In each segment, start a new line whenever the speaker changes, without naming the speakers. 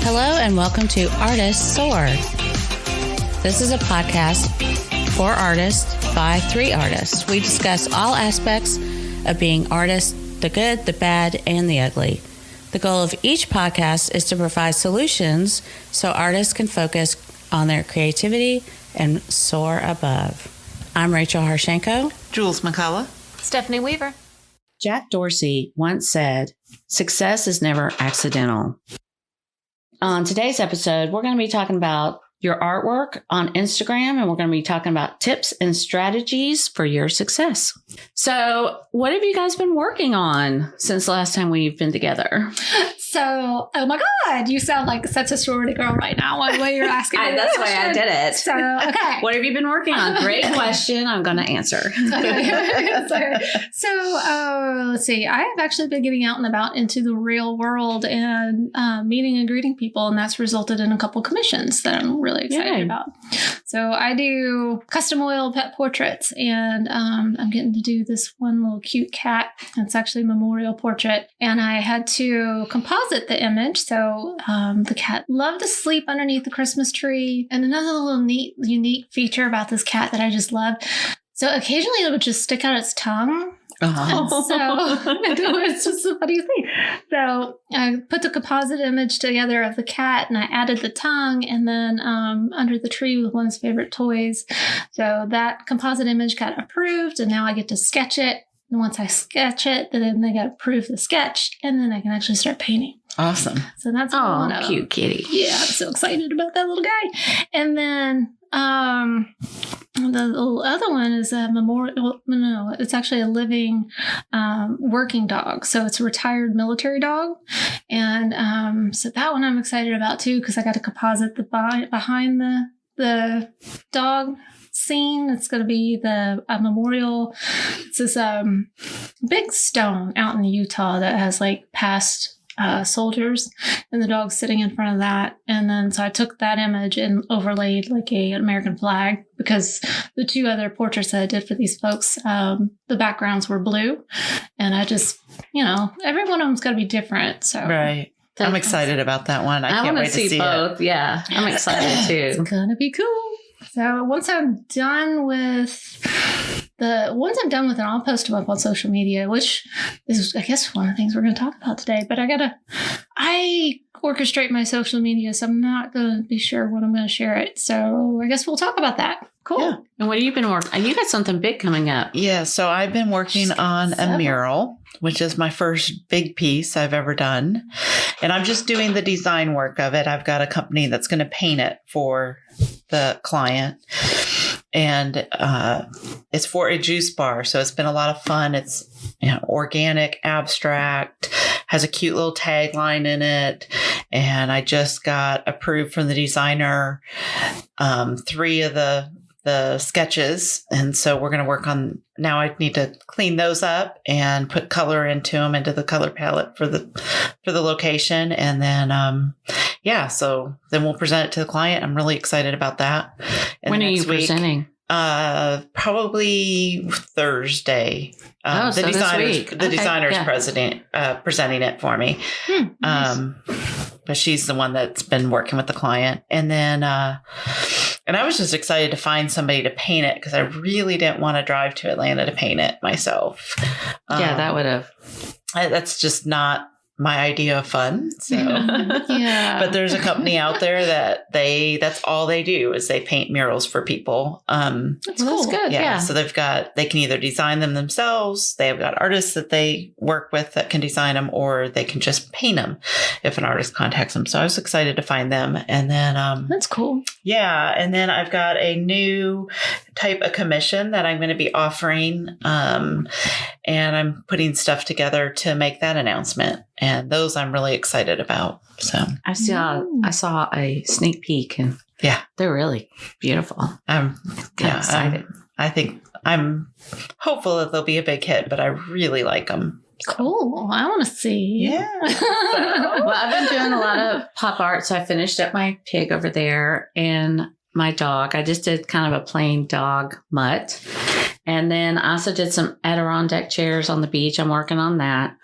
Hello and welcome to Artists Soar. This is a podcast for artists by 3 artists. We discuss all aspects of being artists, the good, the bad, and the ugly. The goal of each podcast is to provide solutions so artists can focus on their creativity and soar above. I'm Rachel Harshenko.
Jules McCullough.
Stephanie Weaver.
Jack Dorsey once said, "Success is never accidental." On today's episode, we're going to be talking about your artwork on Instagram, and we're going to be talking about tips and strategies for your success. So what have you guys been working on since the last time we've been together?
So, oh my God, you sound like such a sorority girl right now. What you're asking me.
That's why I did it.
So, okay.
What have you been working on? Great question. I'm going to answer.
Let's see. I have actually been getting out and about into the real world and meeting and greeting people, and that's resulted in a couple commissions that I'm really excited about. So I do custom oil pet portraits, and I'm getting to do this one little cute cat. It's actually a memorial portrait, and I had to composite the image. So the cat loved to sleep underneath the Christmas tree. And another little neat, unique feature about this cat that I just love. So occasionally it would just stick out its tongue. Uh-huh. So it's just a funny thing. So I put the composite image together of the cat, and I added the tongue, and then under the tree with one of his favorite toys. So that composite image got approved, and now I get to sketch it. And once I sketch it, then they got to approve the sketch, and then I can actually start painting.
Awesome.
So that's one of them.
Cute kitty.
Yeah, I'm so excited about that little guy. And then the other one is a memorial. No, it's actually a living working dog. So it's a retired military dog. And so that one I'm excited about too, because I got to composite the behind the dog scene. It's going to be a memorial. It's this big stone out in Utah that has like past soldiers, and the dog's sitting in front of that. And then so I took that image and overlaid like an American flag, because the 2 other portraits that I did for these folks, the backgrounds were blue, and I just, every one of them's got to be different. So
right. I'm excited about that one. I can't wait to see
both.
it.
Yeah, I'm excited too.
It's gonna be cool. So once I'm done with it, I'll post them up on social media, which is, I guess, one of the things we're going to talk about today. But I orchestrate my social media, so I'm not going to be sure when I'm going to share it. So I guess we'll talk about that. Cool.
Yeah. And what have you been working? You got something big coming up.
Yeah. So I've been working on a mural, which is my first big piece I've ever done. And I'm just doing the design work of it. I've got a company that's going to paint it for the client. And it's for a juice bar. So it's been a lot of fun. It's organic, abstract, has a cute little tagline in it. And I just got approved from the designer 3 of the sketches. And so we're going to work on, now I need to clean those up and put color into them, into the color palette for the location. And then, so then we'll present it to the client. I'm really excited about that. And
when are you presenting?
Probably Thursday. The designer's presenting it for me.
Nice.
But she's the one that's been working with the client. And then, and I was just excited to find somebody to paint it, because I really didn't want to drive to Atlanta to paint it myself.
That would have.
That's just not my idea of fun. So,
yeah.
But there's a company out there that's all they do is they paint murals for people.
That's cool.
That's good. Yeah.
So they can either design them themselves. They have got artists that they work with that can design them, or they can just paint them if an artist contacts them. So I was excited to find them. And then,
that's cool.
Yeah. And then I've got a new type of commission that I'm going to be offering. And I'm putting stuff together to make that announcement. And those I'm really excited about. So
I saw a sneak peek, and they're really beautiful.
I'm
excited.
I think I'm hopeful that they'll be a big hit, but I really like them.
Cool. I want to see.
Yeah.
Well, I've been doing a lot of pop art. So I finished up my pig over there and my dog. I just did kind of a plain dog mutt. And then I also did some Adirondack chairs on the beach. I'm working on that.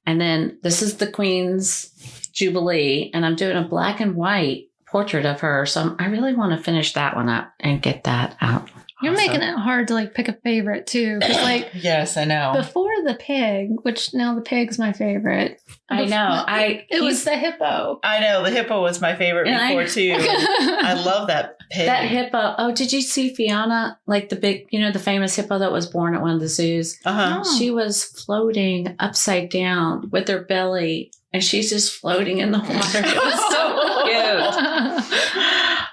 And then this is the Queen's Jubilee, and I'm doing a black and white portrait of her. So I really want to finish that one up and get that out.
You're making it hard to like pick a favorite too. Cause like,
yes, I know.
Before the pig, which now the pig's my favorite.
I know.
It was the hippo.
I know. The hippo was my favorite before too. I love that pig.
That hippo. Oh, did you see Fiona? Like the big, the famous hippo that was born at one of the zoos?
Uh-huh.
Oh.
She was floating upside down with her belly, and she's just floating in the water. It was so cute.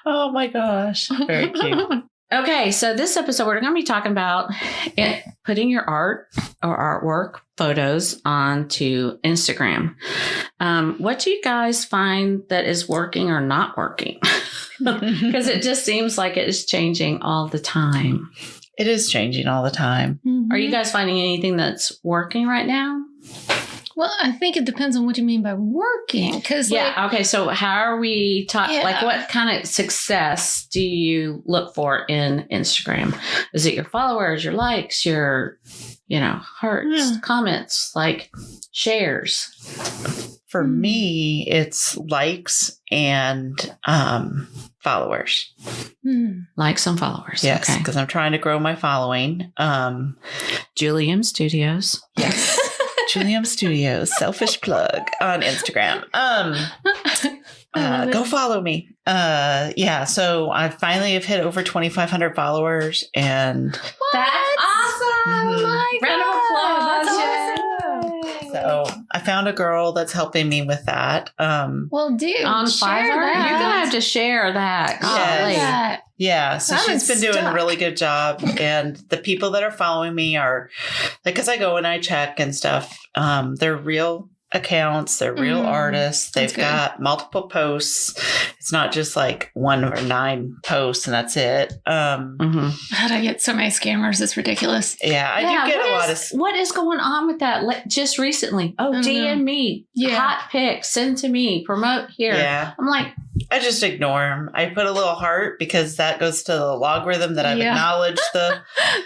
Oh my gosh. Very cute.
Okay, so this episode, we're going to be talking about putting your art or artwork photos onto Instagram. What do you guys find that is working or not working? Because it just seems like it is changing all the time.
It is changing all the time.
Mm-hmm.
Are you guys finding anything that's working right now?
Well, I think it depends on what you mean by working. Cause
Okay. So how are we talking?
Yeah.
Like, what kind of success do you look for in Instagram? Is it your followers, your likes, your, hearts, comments, like shares?
For me, it's likes and followers.
Likes and followers.
Yes,
Okay.
because I'm trying to grow my following.
Julie M Studios.
Yes. Julium Studios, selfish plug on Instagram. Go follow me. So I finally have hit over 2,500 followers, and
That's awesome!
Mhm.
Round of applause!
That's
Yay.
so I found a girl that's helping me with that.
Well, dude,
On
share
Fiverr,
that.
you're gonna have to share that.
Yes.
Golly.
That.
Yeah, so
I'm
she's been doing a
stuck.
really good job, and the people that are following me are, because I go and I check and stuff. They're real accounts, they're real artists. They've
good.
got multiple posts. It's not just like 1 or 9 posts and that's it.
Mhm.
God, I get so many scammers. It's ridiculous.
Yeah, I do get a lot of.
What is going on with that? Just recently,
don't
DM
know.
me,
Yeah.
hot pics, send to me, promote here.
Yeah,
I'm like,
I just ignore them. I put a little heart because that goes to the logarithm that I've
Yeah.
acknowledged the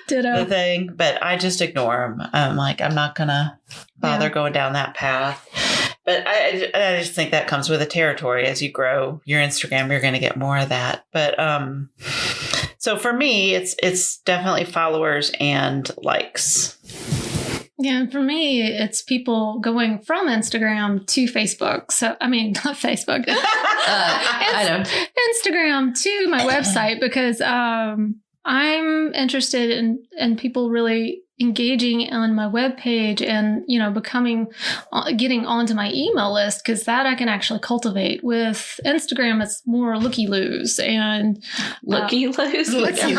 Ditto.
thing, but I just ignore them. I'm like, I'm not gonna bother going down that path. But I just think that comes with the territory. As you grow your Instagram, you're going to get more of that. But so for me, it's definitely followers and likes.
Yeah, and for me, it's people going from Instagram to Facebook. So, I mean, not Facebook.
I don't.
Instagram to my website because I'm interested in people really engaging on my webpage and, getting onto my email list because that I can actually cultivate. With Instagram, it's more looky-loos and
Looky-loos.
Looky-loos.
You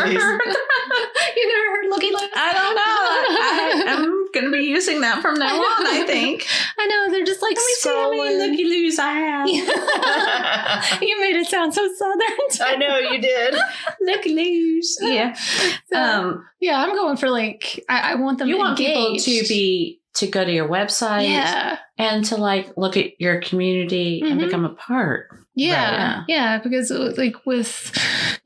never heard looky-loos?
I don't know. I'm going to be using that from now on, I think.
I know, they're just like
Let me see how many
scrolling.
looky-loos I have.
You made it sound so southern.
I know you did.
Looky-loos. Yeah.
Yeah, I'm going for I want them
You want
engaged.
people to go to your website and to look at your community and
Mhm.
become a part.
Yeah.
Right.
Yeah. Because with,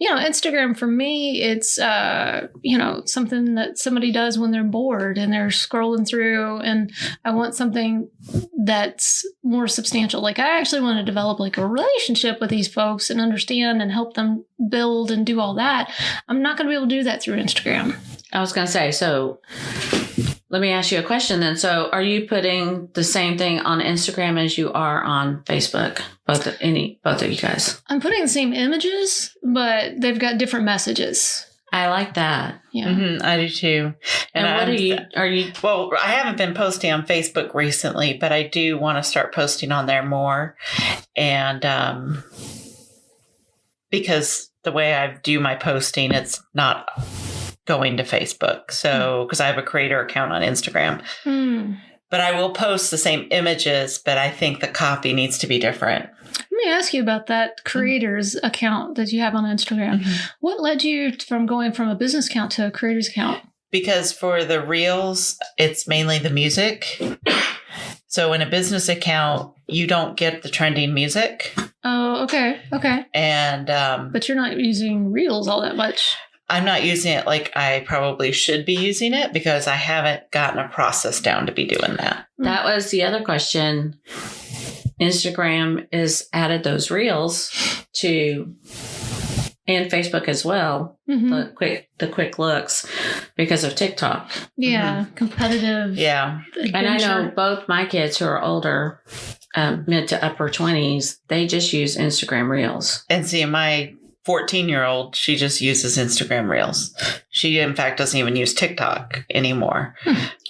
Instagram for me, it's, something that somebody does when they're bored and they're scrolling through, and I want something that's more substantial. Like I actually want to develop a relationship with these folks and understand and help them build and do all that. I'm not going to be able to do that through Instagram.
I was going to say, so let me ask you a question then. So are you putting the same thing on Instagram as you are on Facebook? Both of you guys?
I'm putting the same images, but they've got different messages.
I like that.
Yeah.
Mm-hmm, I do too.
And what are you?
Well, I haven't been posting on Facebook recently, but I do want to start posting on there more. And because the way I do my posting, it's not going to Facebook. So, because I have a creator account on Instagram. But I will post the same images, but I think the copy needs to be different.
Let me ask you about that creator's account that you have on Instagram.
Mm-hmm.
What led you from going from a business account to a creator's account?
Because for the reels, it's mainly the music. So in a business account, you don't get the trending music.
Oh, okay. Okay.
And
But you're not using reels all that much.
I'm not using it like I probably should be using it because I haven't gotten a process down to be doing that.
That was the other question. Instagram is added those reels to, and Facebook as well, the quick looks because of TikTok.
Yeah, competitive.
Yeah.
Adventure.
And I know both my kids who are older, mid to upper 20s, they just use Instagram reels.
And see, my 14-year-old, she just uses Instagram reels. She, in fact, doesn't even use TikTok anymore.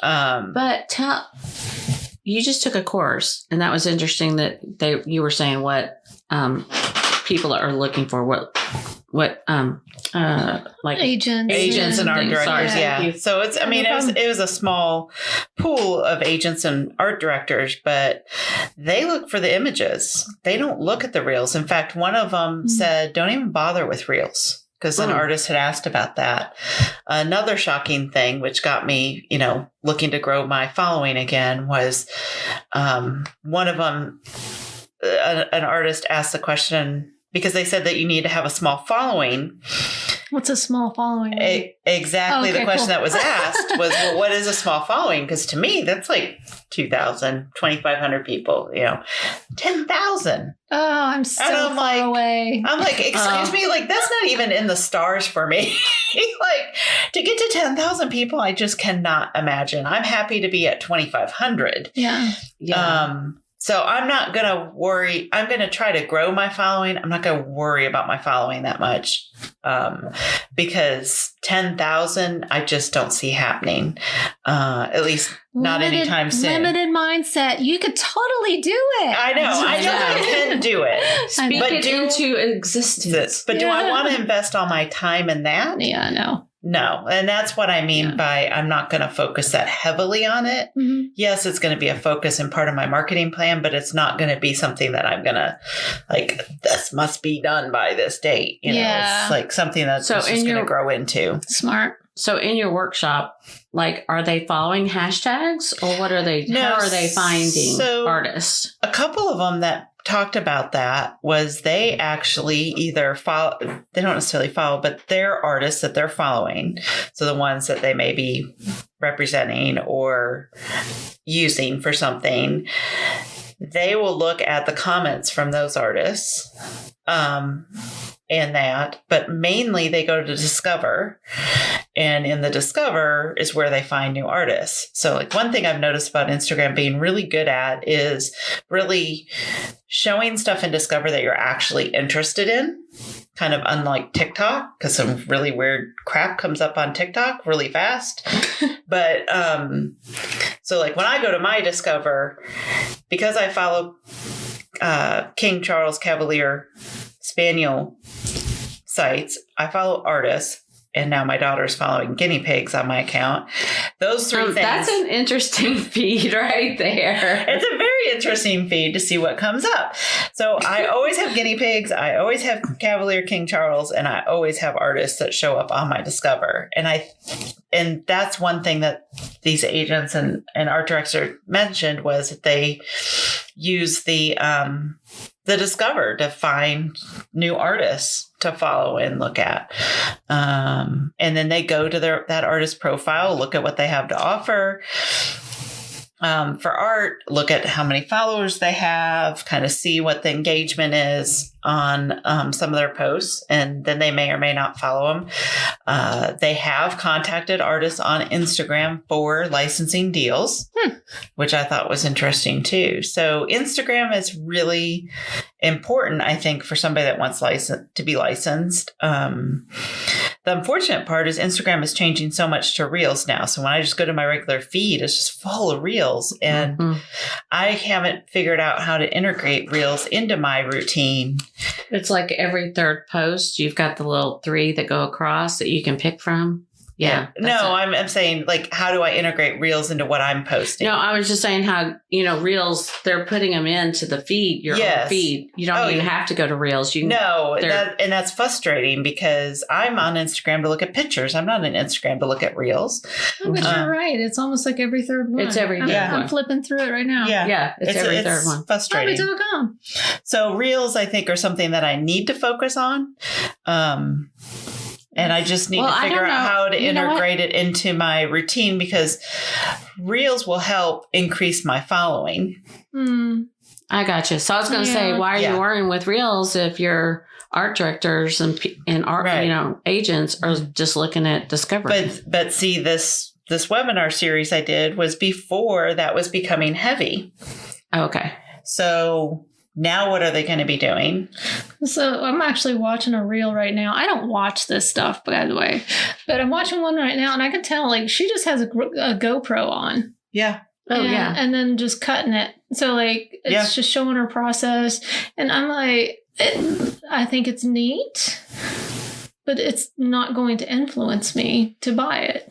But you just took a course, and that was interesting that you were saying what people are looking for, what like
agents
and art
things.
directors.
Sorry.
Yeah. So it's, I mean, it was a small pool of agents and art directors, but they look for the images. They don't look at the reels. In fact, one of them said, don't even bother with reels. Because an artist had asked about that. Another shocking thing, which got me, looking to grow my following again, was one of them, an artist asked the question, because they said that you need to have a small following.
What's a small following?
Exactly. The question that was asked was, well, what is a small following? Because to me, that's like 2,000, 2,500 people, 10,000.
Oh, I'm so far away.
I'm like, excuse me, like that's not even in the stars for me. Like to get to 10,000 people, I just cannot imagine. I'm happy to be at 2,500.
Yeah.
So I'm not going to worry. I'm going to try to grow my following. I'm not going to worry about my following that much because 10,000, I just don't see happening, at least not anytime soon.
Limited mindset. You could totally do it.
I know. I know I can do it.
Speak it into existence.
But do I want to invest all my time in that?
Yeah, no.
No. And that's what I mean by I'm not going to focus that heavily on it.
Mm-hmm.
Yes, it's going to be a focus and part of my marketing plan, but it's not going to be something that I'm going to like, this must be done by this date. It's like something that's just going to grow into.
Smart.
So in your workshop, like, are they following hashtags or what are they, how are they finding artists?
A couple of them that talked about that was they actually either follow, they don't necessarily follow, but they're artists that they're following. So the ones that they may be representing or using for something, they will look at the comments from those artists. But mainly they go to Discover, and in the Discover is where they find new artists. So like one thing I've noticed about Instagram being really good at is really showing stuff in Discover that you're actually interested in, kind of unlike TikTok, because some really weird crap comes up on TikTok really fast. But so like when I go to my Discover, because I follow King Charles Cavalier Spaniel sites, I follow artists, and now my daughter's following guinea pigs on my account. Those three things.
That's an interesting feed right there.
It's a very interesting feed to see what comes up. So I always have guinea pigs. I always have Cavalier King Charles, and I always have artists that show up on my Discover. And that's one thing that these agents and art directors mentioned was that they use the Discover to find new artists to follow and look at. And then they go to that artist profile, look at what they have to offer. For art, look at how many followers they have, kind of see what the engagement is on some of their posts, and then they may or may not follow them. They have contacted artists on Instagram for licensing deals, which I thought was interesting too. So Instagram is really important, I think, for somebody that wants to be licensed. The unfortunate part is Instagram is changing so much to Reels now. So when I just go to my regular feed, it's just full of Reels. And I haven't figured out how to integrate Reels into my routine.
It's like every third post, you've got the little 3 that go across that you can pick from. Yeah.
No, I'm saying, like, how do I integrate Reels into what I'm posting?
No, I was just saying how, Reels, they're putting them into the feed, your own feed. You don't even have to go to Reels.
That's frustrating because I'm on Instagram to look at pictures. I'm not on Instagram to look at Reels.
Oh, but you're right. It's almost like every third one.
It's every third one.
I'm flipping through it right now.
Yeah, it's every third one.
Frustrating. So Reels, I think, are something that I need to focus on. And I just need to figure out how to integrate it into my routine because Reels will help increase my following.
I got you. So I was going to say, why are you working with Reels if your art directors and art, agents are just looking at discovery?
But see, this webinar series I did was before that was becoming heavy.
Okay.
So now what are they going to be doing?
So I'm actually watching a reel right now. I don't watch this stuff, by the way, but I'm watching one right now, and I can tell like she just has a GoPro on.
Yeah.
Oh, yeah.
And then just cutting it. So like it's just showing her process. And I'm like, I think it's neat, but it's not going to influence me to buy it.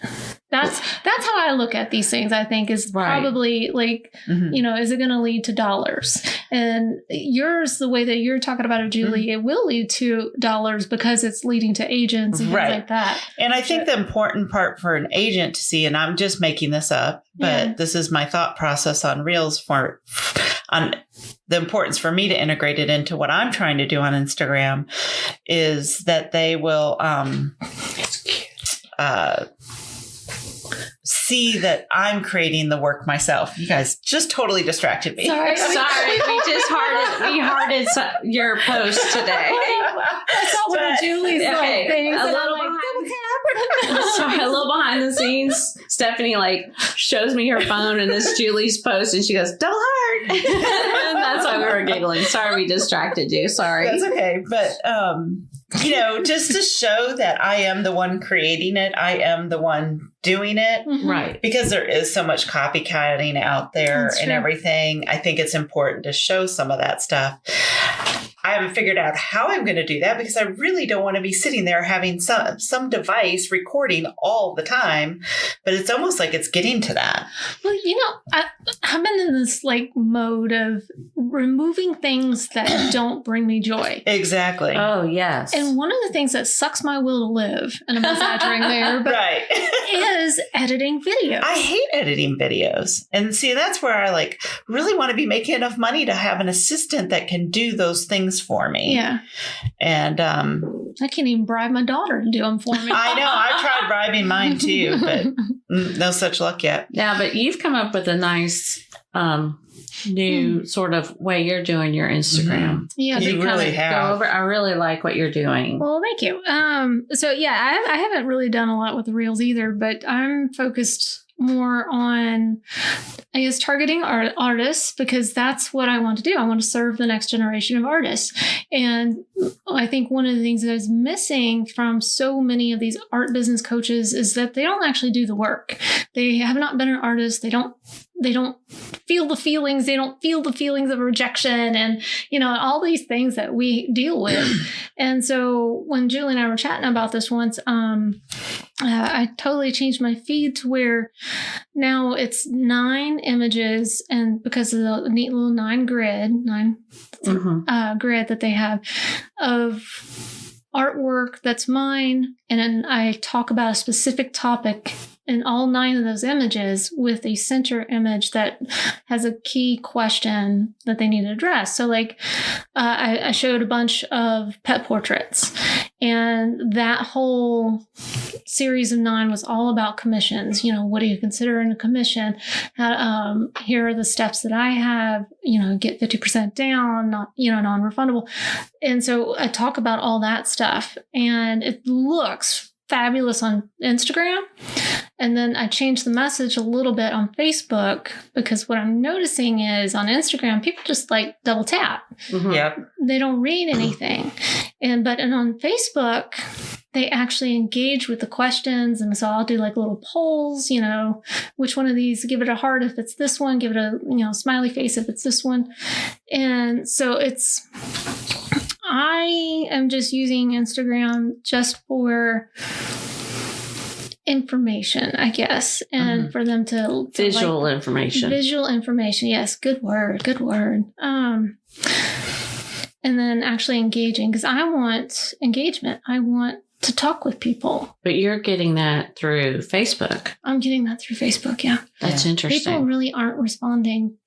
That's how I look at these things, I think, is probably like, is it going to lead to dollars? And yours, the way that you're talking about it, Julie, it will lead to dollars because it's leading to agents and things like that. And
I think the important part for an agent to see, and I'm just making this up, but this is my thought process on Reels on the importance for me to integrate it into what I'm trying to do on Instagram is that they will see that I'm creating the work myself. You guys just totally distracted me.
Sorry. We hearted your post today.
I saw one of Julie's things.
Sorry, a little behind the scenes. Stephanie shows me her phone and this Julie's post and she goes, double heart. And that's why we were giggling. Sorry we distracted you. Sorry.
That's okay. But, just to show that I am the one creating it. I am the one doing it.
Right.
Because there is so much copycatting out there and everything. I think it's important to show some of that stuff. I haven't figured out how I'm going to do that because I really don't want to be sitting there having some device recording all the time. But it's almost like it's getting to that.
Well, I've been in this mode of removing things that don't bring me joy.
Exactly.
Oh, yes.
And one of the things that sucks my will to live, and I'm exaggerating there, but is editing videos.
I hate editing videos. And see, that's where I really want to be making enough money to have an assistant that can do those things for me.
Yeah.
And
I can't even bribe my daughter to do them for me.
I know. I've tried bribing mine too, but no such luck yet.
Yeah, but you've come up with a nice new sort of way you're doing your Instagram.
Yeah,
you really have.
I really like what you're doing.
Well, thank you. So yeah, I haven't really done a lot with the Reels either, but I'm focused more on, I guess, targeting artists because that's what I want to do. I want to serve the next generation of artists. And I think one of the things that is missing from so many of these art business coaches is that they don't actually do the work. They have not been an artist. They don't feel the feelings. They don't feel the feelings of rejection and, all these things that we deal with. And so when Julie and I were chatting about this once, I totally changed my feed to where now it's 9 images, and because of the neat little 9 grid that they have of artwork that's mine, and then I talk about a specific topic in all 9 of those images with a center image that has a key question that they need to address. So I showed a bunch of pet portraits, and that whole series of 9 was all about commissions. What do you consider in a commission? Here are the steps that I have, get 50% down, not, non-refundable. And so I talk about all that stuff, and it looks fabulous on Instagram. And then I changed the message a little bit on Facebook because what I'm noticing is on Instagram, people just double tap.
Yep.
They don't read anything. But on Facebook, they actually engage with the questions. And so I'll do little polls, which one of these, give it a heart if it's this one, give it a, smiley face if it's this one. And so I am just using Instagram just for information, I guess, and for them to
visual information.
Visual information, yes, good word. And then actually engaging, because I want engagement. I want to talk with people.
But you're getting that through Facebook.
I'm getting that through Facebook, yeah.
That's interesting.
People really aren't responding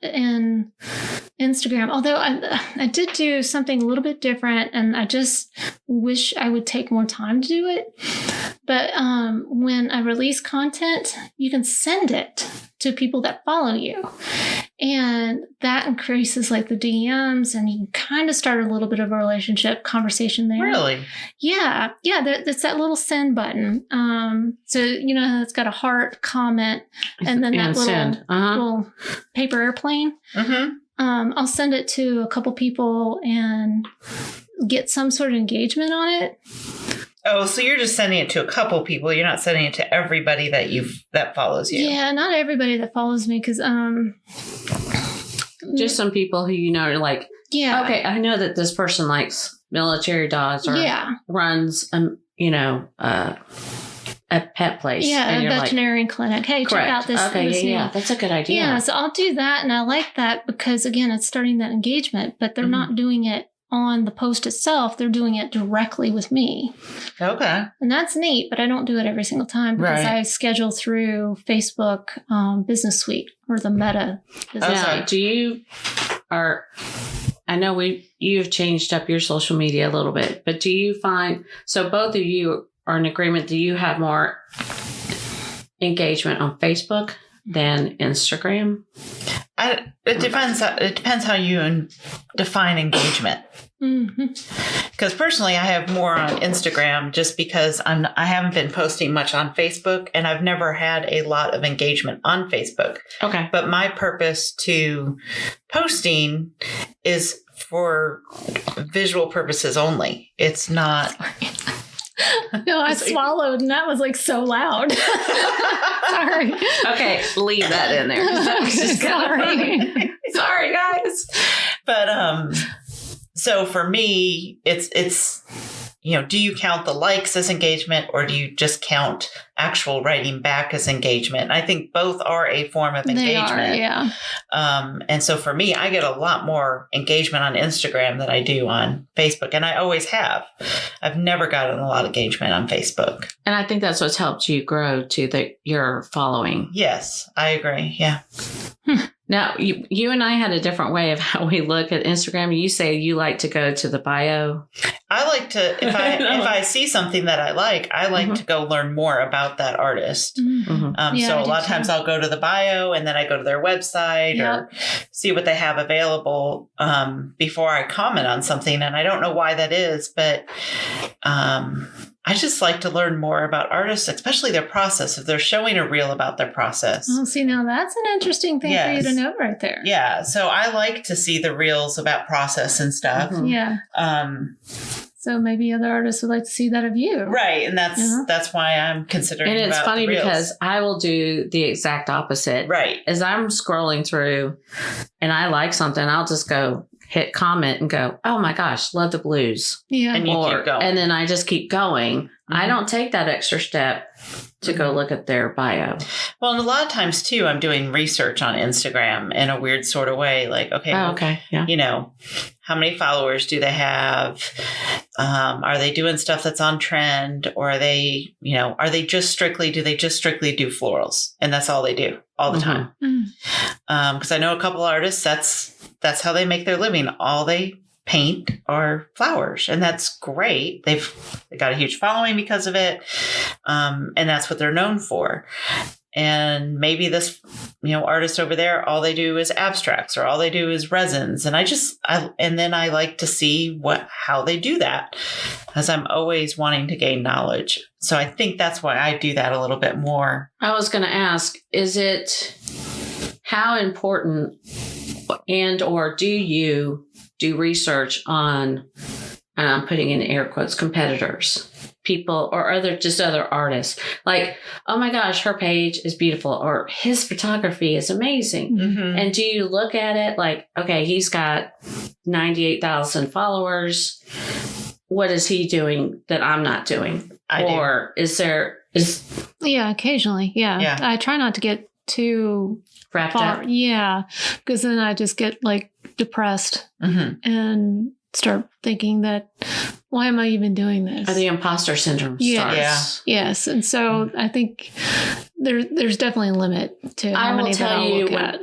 in Instagram, although I did do something a little bit different, and I just wish I would take more time to do it. But when I release content, you can send it to people that follow you. And that increases like the DMs, and you kind of start a little bit of a relationship conversation there.
Really?
Yeah. Yeah. That's that little send button. So, it's got a heart, comment, and then that little paper airplane.
Mm-hmm.
I'll send it to a couple people and get some sort of engagement on it.
Oh, so you're just sending it to a couple people. You're not sending it to everybody that follows you.
Yeah, not everybody that follows me, because
just some people who are like,
yeah,
okay, I know that this person likes military dogs or runs a pet place.
Yeah, a veterinarian clinic. Hey,
correct.
Check out this.
Okay, yeah, that's a good idea.
Yeah, so I'll do that, and I like that because again, it's starting that engagement, but they're not doing it on the post itself. They're doing it directly with me.
Okay. And
that's neat, but I don't do it every single time because I schedule through Facebook Business Suite or the Meta Business Suite.
Now, I know you've changed up your social media a little bit, but do you find, so both of you are in agreement, do you have more engagement on Facebook than Instagram?
It depends how you define engagement. Because personally, I have more on Instagram just because I haven't been posting much on Facebook, and I've never had a lot of engagement on Facebook.
Okay.
But my purpose to posting is for visual purposes only. It's not.
No, I swallowed, and that was like so loud. Sorry.
Okay, leave that in there. That was just
Sorry.
Sorry, guys.
But so for me, it's do you count the likes as engagement, or do you just count actual writing back as engagement? I think both are a form of engagement.
They are, yeah.
And so for me, I get a lot more engagement on Instagram than I do on Facebook. And I always have. I've never gotten a lot of engagement on Facebook.
And I think that's what's helped you grow to your following.
Yes, I agree. Yeah.
Now, you and I had a different way of how we look at Instagram. You say you like to go to the bio.
I like to, if I see something that I like to go learn more about that artist. So a lot of times I'll go to the bio, and then I go to their website or see what they have available before I comment on something. And I don't know why that is, but I just like to learn more about artists, especially their process, if they're showing a reel about their process.
Oh, see, now that's an interesting thing for you to know right there.
Yeah. So I like to see the reels about process and stuff.
Yeah. So maybe other artists would like to see that of you.
Right. And that's why I'm considering.
And it's funny because I will do the exact opposite.
Right.
As I'm scrolling through and I like something, I'll just go hit comment and go, oh my gosh, love the blues.
Yeah.
And you keep going.
And then I just keep going. I don't take that extra step to go look at their bio.
Well, and a lot of times too, I'm doing research on Instagram in a weird sort of way. Like, okay, how many followers do they have? Are they doing stuff that's on trend, or are they, do they just strictly do florals, and that's all they do all the time? Because I know a couple artists, that's how they make their living. All they paint are flowers, and that's great. They got a huge following because of it, and that's what they're known for. And maybe this artist over there, all they do is abstracts, or all they do is resins, and then I like to see how they do that, as I'm always wanting to gain knowledge. So I think that's why I do that a little bit more.
I was going to ask, is it how important or do you do research on, and I'm putting in air quotes, competitors, people, or other artists? Like, oh my gosh, her page is beautiful, or his photography is amazing. And do you look at it like, okay, he's got 98,000 followers. What is he doing that I'm not doing? Or
Yeah, occasionally. Yeah. I try not to get too
wrapped up.
Yeah, because then I just get like depressed and start thinking that, why am I even doing this?
Or the imposter syndrome starts.
Yeah.
Yes. And so I think there's definitely a limit to how many that I'll look at.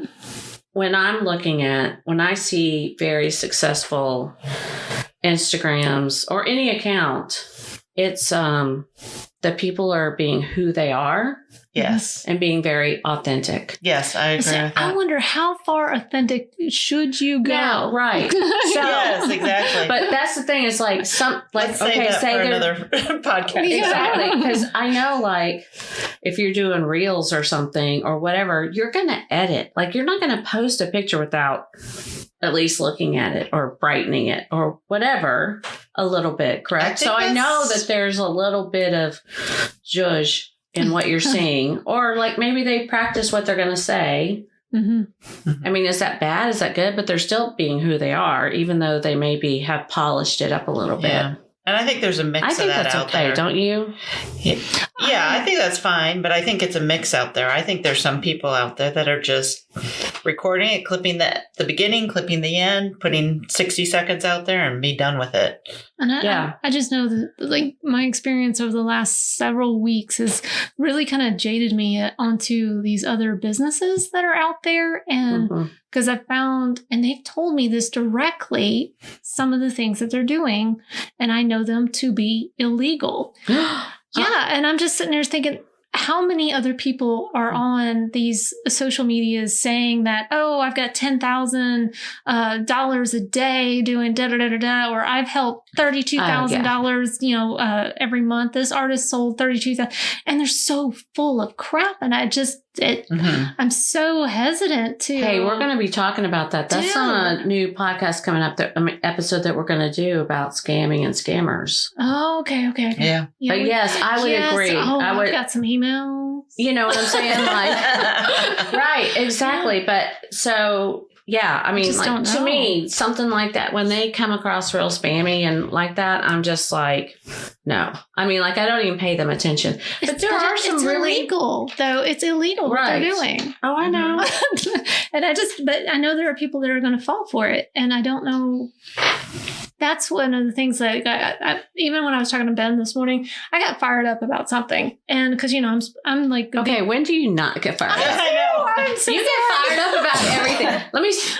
When I see very successful Instagrams or any account, it's the people are being who they are.
Yes.
And being very authentic.
Yes, I agree with that.
I wonder how far authentic should you go?
Yeah, right. So,
yes, exactly.
But that's the thing is like
Let's say that for another podcast.
Exactly. Because I know like if you're doing reels or something or whatever, you're going to edit. Like you're not going to post a picture without at least looking at it or brightening it or whatever a little bit, correct? So I know that there's a little bit of zhuzh in what you're seeing, or like maybe they practice what they're going to say. Mm-hmm. I mean, is that bad? Is that good? But they're still being who they are, even though they maybe have polished it up a little bit.
And I think there's a mix of that out there. I think that's okay,
don't you?
Yeah, I think that's fine, but I think it's a mix out there. I think there's some people out there that are just recording it, clipping the beginning, clipping the end, putting 60 seconds out there and be done with it.
And I just know that like my experience over the last several weeks has really kind of jaded me onto these other businesses that are out there. And because I found, and they've told me this directly, some of the things that they're doing, and I know them to be illegal. Yeah. And I'm just sitting there thinking, how many other people are on these social medias saying that, oh, I've got $10,000 a day doing da-da-da-da-da, or I've helped $32,000, every month. This artist sold $32,000. And they're so full of crap. And I just, I'm so hesitant to.
Hey, we're going to be talking about that. That's on a new podcast coming up, episode that we're going to do about scamming and scammers.
Oh, okay.
Yeah.
But yes, I would agree.
Oh, I've got some emails.
You know what I'm saying? Like, right, exactly. But so, yeah, I mean, like, to me, something like that, when they come across real spammy and like that, I'm just like, no. I mean, like, I don't even pay them attention. But there are some really
illegal, though. It's illegal what they're doing.
Oh, I know.
And but I know there are people that are going to fall for it. And I don't know. That's one of the things that I even when I was talking to Ben this morning, I got fired up about something. And because, I'm like,
okay, when do you not get fired up?
I know.
You get fired up about everything.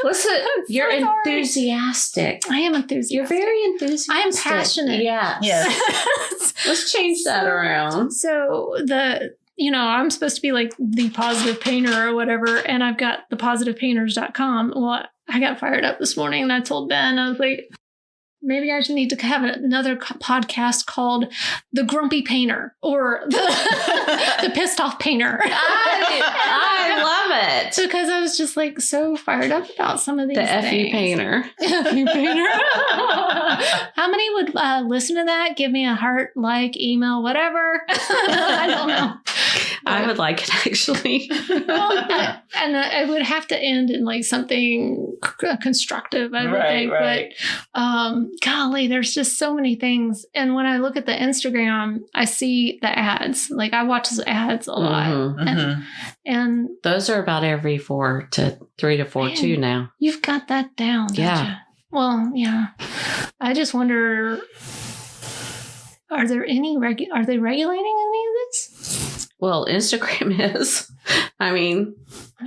Listen, you're enthusiastic.
I am enthusiastic.
You're very enthusiastic.
I am passionate.
Yeah. Yes. Let's change that around.
So I'm supposed to be like the positive painter or whatever. And I've got thepositivepainters.com. Well, I got fired up this morning and I told Ben, I was like, maybe I should need to have another podcast called The Grumpy Painter or the Pissed Off Painter.
I love it.
Because I was just like so fired up about some of these things.
The FU Painter.
FU Painter. How many would listen to that? Give me a heart, like, email, whatever. I don't know.
I would like it, actually.
And it would have to end in like something constructive, I would think. Right. But golly, there's just so many things. And when I look at the Instagram, I see the ads. Like I watch the ads a lot. And
those are about every 3 to 4 too now.
You've got that down.
Yeah.
You? Well, yeah. I just wonder, are they regulating any of this?
Well, Instagram is. I mean,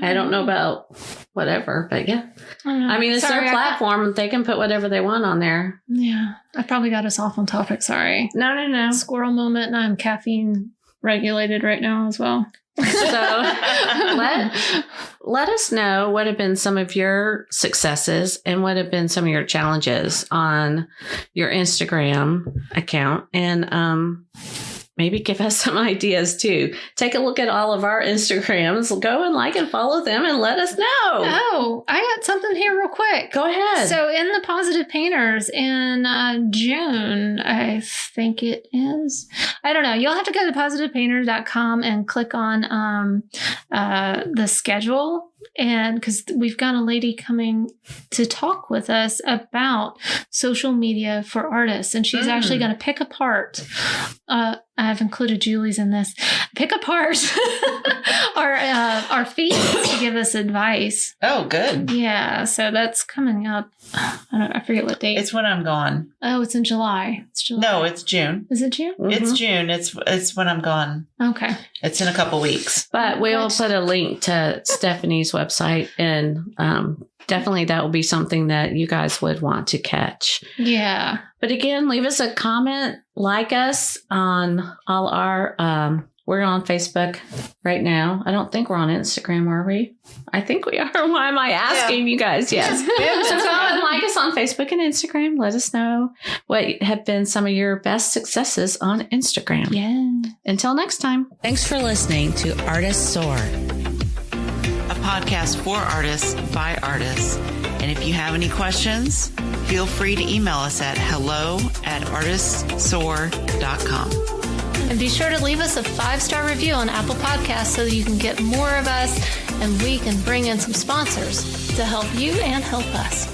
I don't know about whatever, but yeah. I mean, it's their platform. They can put whatever they want on there.
Yeah. I probably got us off on topic. Sorry.
No.
Squirrel moment. And I'm caffeine regulated right now as well.
So let us know what have been some of your successes and what have been some of your challenges on your Instagram account. And maybe give us some ideas too. Take a look at all of our Instagrams. Go and like and follow them and let us know.
Oh, I got something here real quick.
Go ahead.
So in the Positive Painters in June, I think it is. I don't know. You'll have to go to positivepainters.com and click on the schedule. And because we've got a lady coming to talk with us about social media for artists. And she's actually going to pick apart, I've included Julie's in this, pick apart our feeds to give us advice.
Oh, good.
Yeah. So that's coming up. I forget what date.
It's when I'm gone.
Oh, it's in July. It's July.
No, it's June.
Is it June?
Mm-hmm. It's June. It's when I'm gone.
Okay.
It's in a couple weeks.
But we'll put a link to Stephanie's company's website. And definitely that will be something that you guys would want to catch.
Yeah.
But again, leave us a comment, like us on all our, we're on Facebook right now. I don't think we're on Instagram, are we? I think we are. Why am I asking you guys? Yes. So go and like us on Facebook and Instagram. Let us know what have been some of your best successes on Instagram.
Yeah.
Until next time.
Thanks for listening to Artists Soar, a podcast for artists by artists. And if you have any questions, feel free to email us at hello@artistssoar.com.
And be sure to leave us a 5-star review on Apple Podcasts so that you can get more of us and we can bring in some sponsors to help you and help us.